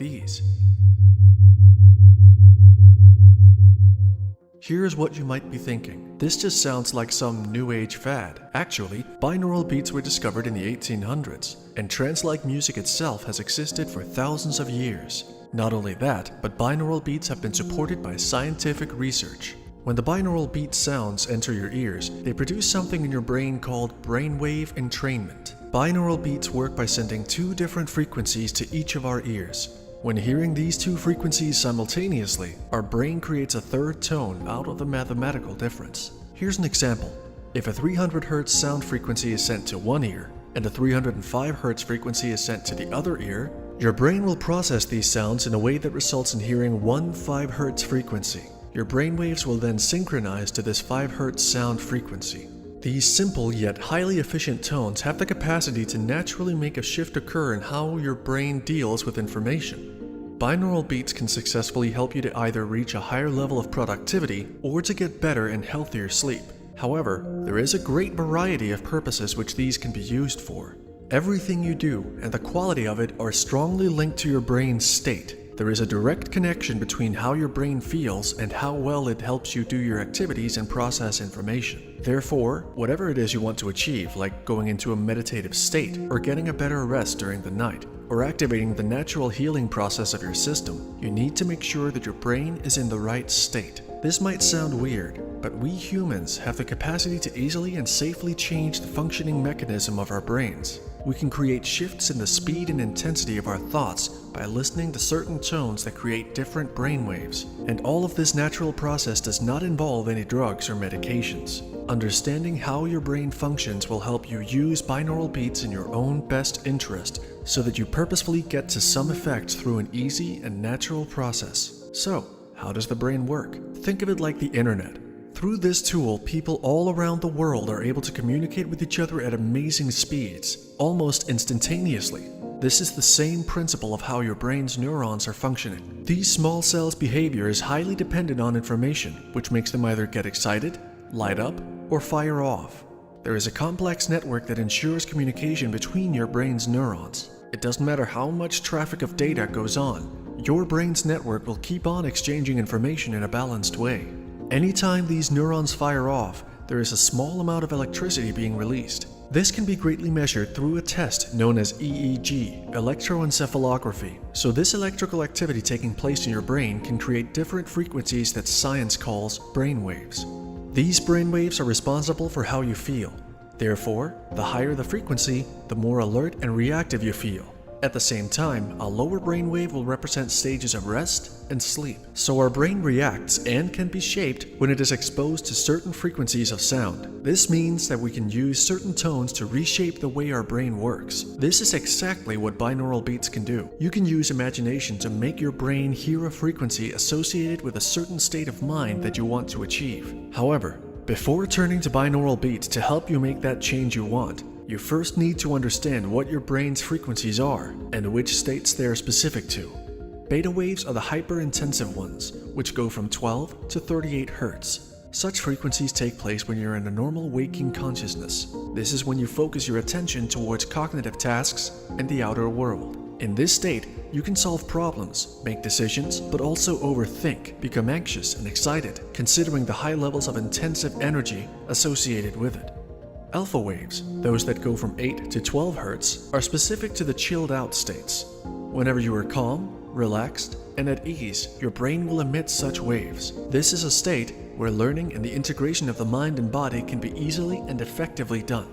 these. Here's what you might be thinking. This just sounds like some new age fad. Actually, binaural beats were discovered in the 1800s, and trance-like music itself has existed for thousands of years. Not only that, but binaural beats have been supported by scientific research. When the binaural beat sounds enter your ears, they produce something in your brain called brainwave entrainment. Binaural beats work by sending two different frequencies to each of our ears. When hearing these two frequencies simultaneously, our brain creates a third tone out of the mathematical difference. Here's an example. If a 300 Hz sound frequency is sent to one ear, and a 305 Hz frequency is sent to the other ear, your brain will process these sounds in a way that results in hearing one 5 Hz frequency. Your brainwaves will then synchronize to this 5 Hz sound frequency. These simple yet highly efficient tones have the capacity to naturally make a shift occur in how your brain deals with information. Binaural beats can successfully help you to either reach a higher level of productivity or to get better and healthier sleep. However, there is a great variety of purposes which these can be used for. Everything you do and the quality of it are strongly linked to your brain's state. There is a direct connection between how your brain feels and how well it helps you do your activities and process information. Therefore, whatever it is you want to achieve, like going into a meditative state, or getting a better rest during the night, or activating the natural healing process of your system, you need to make sure that your brain is in the right state. This might sound weird, but we humans have the capacity to easily and safely change the functioning mechanism of our brains. We can create shifts in the speed and intensity of our thoughts by listening to certain tones that create different brainwaves. And all of this natural process does not involve any drugs or medications. Understanding how your brain functions will help you use binaural beats in your own best interest so that you purposefully get to some effect through an easy and natural process. So, how does the brain work? Think of it like the internet. Through this tool, people all around the world are able to communicate with each other at amazing speeds, almost instantaneously. This is the same principle of how your brain's neurons are functioning. These small cells' behavior is highly dependent on information, which makes them either get excited, light up, or fire off. There is a complex network that ensures communication between your brain's neurons. It doesn't matter how much traffic of data goes on, your brain's network will keep on exchanging information in a balanced way. Anytime these neurons fire off, there is a small amount of electricity being released. This can be greatly measured through a test known as EEG, electroencephalography. So this electrical activity taking place in your brain can create different frequencies that science calls brainwaves. These brainwaves are responsible for how you feel. Therefore, the higher the frequency, the more alert and reactive you feel. At the same time, a lower brainwave will represent stages of rest and sleep. So our brain reacts and can be shaped when it is exposed to certain frequencies of sound. This means that we can use certain tones to reshape the way our brain works. This is exactly what binaural beats can do. You can use imagination to make your brain hear a frequency associated with a certain state of mind that you want to achieve. However, before turning to binaural beats to help you make that change you want, you first need to understand what your brain's frequencies are and which states they are specific to. Beta waves are the hyper-intensive ones, which go from 12 to 38 Hz. Such frequencies take place when you're in a normal waking consciousness. This is when you focus your attention towards cognitive tasks and the outer world. In this state, you can solve problems, make decisions, but also overthink, become anxious and excited, considering the high levels of intensive energy associated with it. Alpha waves, those that go from 8 to 12 Hz, are specific to the chilled out states. Whenever you are calm, relaxed, and at ease, your brain will emit such waves. This is a state where learning and the integration of the mind and body can be easily and effectively done.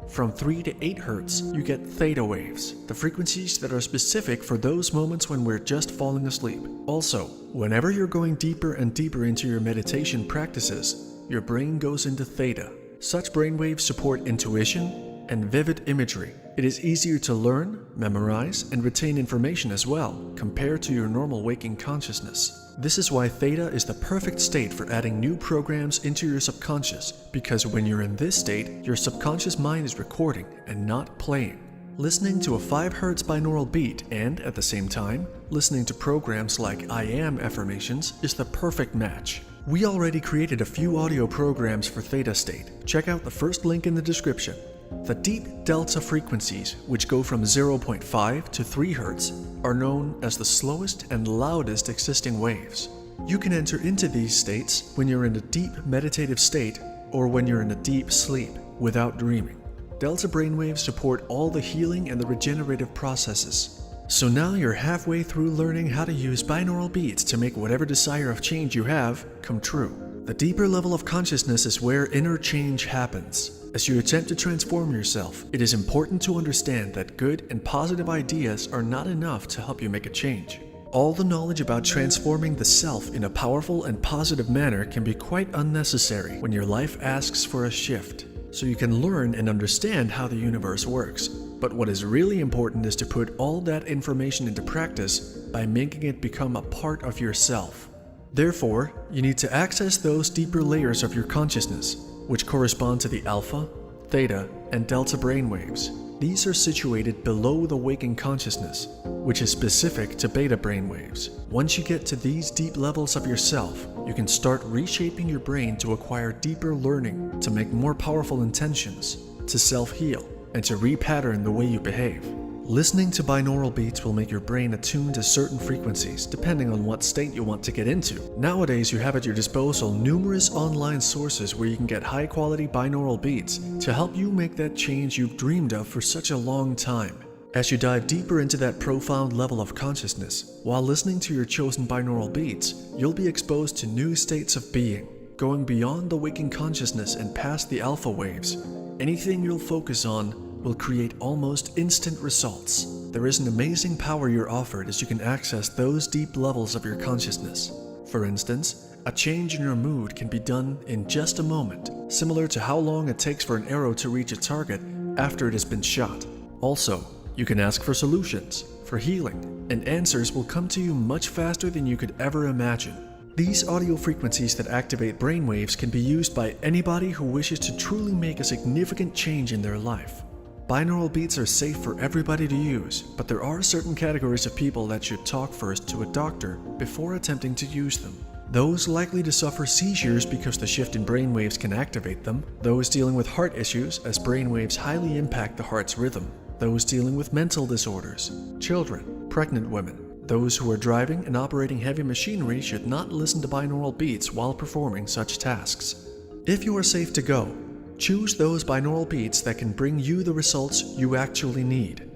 From 3 to 8 Hz, you get theta waves, the frequencies that are specific for those moments when we're just falling asleep. Also, whenever you're going deeper and deeper into your meditation practices, your brain goes into theta. Such brainwaves support intuition and vivid imagery. It is easier to learn, memorize, and retain information as well, compared to your normal waking consciousness. This is why theta is the perfect state for adding new programs into your subconscious, because when you're in this state, your subconscious mind is recording and not playing. Listening to a 5 Hz binaural beat and, at the same time, listening to programs like I Am affirmations is the perfect match. We already created a few audio programs for theta state. Check out the first link in the description. The deep delta frequencies, which go from 0.5 to 3 Hz, are known as the slowest and loudest existing waves. You can enter into these states when you're in a deep meditative state or when you're in a deep sleep without dreaming. Delta brainwaves support all the healing and the regenerative processes. So now you're halfway through learning how to use binaural beats to make whatever desire of change you have come true. The deeper level of consciousness is where inner change happens. As you attempt to transform yourself, it is important to understand that good and positive ideas are not enough to help you make a change. All the knowledge about transforming the self in a powerful and positive manner can be quite unnecessary when your life asks for a shift, so you can learn and understand how the universe works. But what is really important is to put all that information into practice by making it become a part of yourself. Therefore, you need to access those deeper layers of your consciousness, which correspond to the alpha, theta, and delta brainwaves. These are situated below the waking consciousness, which is specific to beta brainwaves. Once you get to these deep levels of yourself, you can start reshaping your brain to acquire deeper learning, to make more powerful intentions, to self-heal, and to repattern the way you behave. Listening to binaural beats will make your brain attune to certain frequencies depending on what state you want to get into. Nowadays, you have at your disposal numerous online sources where you can get high-quality binaural beats to help you make that change you've dreamed of for such a long time. As you dive deeper into that profound level of consciousness, while listening to your chosen binaural beats, you'll be exposed to new states of being, going beyond the waking consciousness and past the alpha waves. Anything you'll focus on will create almost instant results. There is an amazing power you're offered as you can access those deep levels of your consciousness. For instance, a change in your mood can be done in just a moment, similar to how long it takes for an arrow to reach a target after it has been shot. Also, you can ask for solutions, for healing, and answers will come to you much faster than you could ever imagine. These audio frequencies that activate brainwaves can be used by anybody who wishes to truly make a significant change in their life. Binaural beats are safe for everybody to use, but there are certain categories of people that should talk first to a doctor before attempting to use them. Those likely to suffer seizures because the shift in brainwaves can activate them, those dealing with heart issues as brainwaves highly impact the heart's rhythm, those dealing with mental disorders, children, pregnant women. Those who are driving and operating heavy machinery should not listen to binaural beats while performing such tasks. If you are safe to go, choose those binaural beats that can bring you the results you actually need.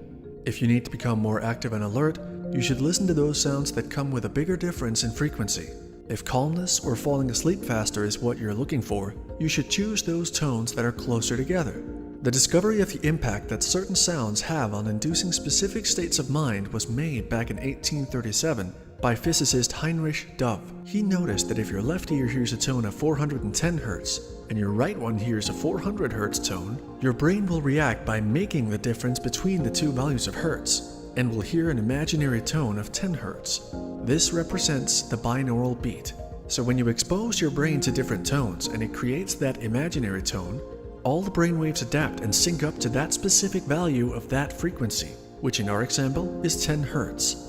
If you need to become more active and alert, you should listen to those sounds that come with a bigger difference in frequency. If calmness or falling asleep faster is what you're looking for, you should choose those tones that are closer together. The discovery of the impact that certain sounds have on inducing specific states of mind was made back in 1837 by physicist Heinrich Dove. He noticed that if your left ear hears a tone of 410 Hz and your right one hears a 400 Hz tone, your brain will react by making the difference between the two values of Hertz and will hear an imaginary tone of 10 Hz. This represents the binaural beat. So when you expose your brain to different tones and it creates that imaginary tone, all the brainwaves adapt and sync up to that specific value of that frequency, which in our example is 10 Hz.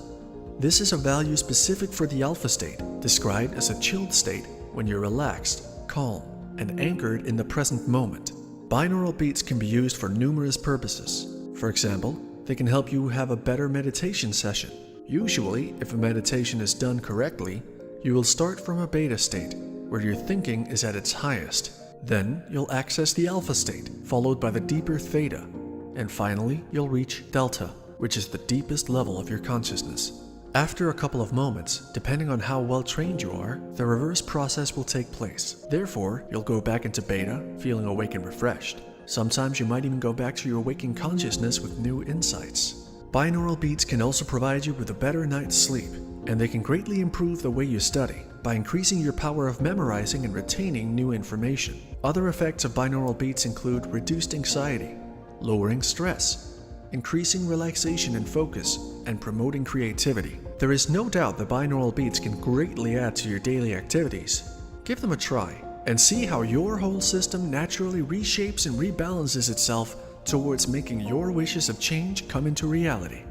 This is a value specific for the alpha state, described as a chilled state when you're relaxed, calm, and anchored in the present moment. Binaural beats can be used for numerous purposes. For example, they can help you have a better meditation session. Usually, if a meditation is done correctly, you will start from a beta state, where your thinking is at its highest. Then, you'll access the alpha state, followed by the deeper theta. And finally, you'll reach delta, which is the deepest level of your consciousness. After a couple of moments, depending on how well trained you are, the reverse process will take place. Therefore, you'll go back into beta, feeling awake and refreshed. Sometimes you might even go back to your waking consciousness with new insights. Binaural beats can also provide you with a better night's sleep, and they can greatly improve the way you study by increasing your power of memorizing and retaining new information. Other effects of binaural beats include reduced anxiety, lowering stress, increasing relaxation and focus, and promoting creativity. There is no doubt that binaural beats can greatly add to your daily activities. Give them a try and see how your whole system naturally reshapes and rebalances itself towards making your wishes of change come into reality.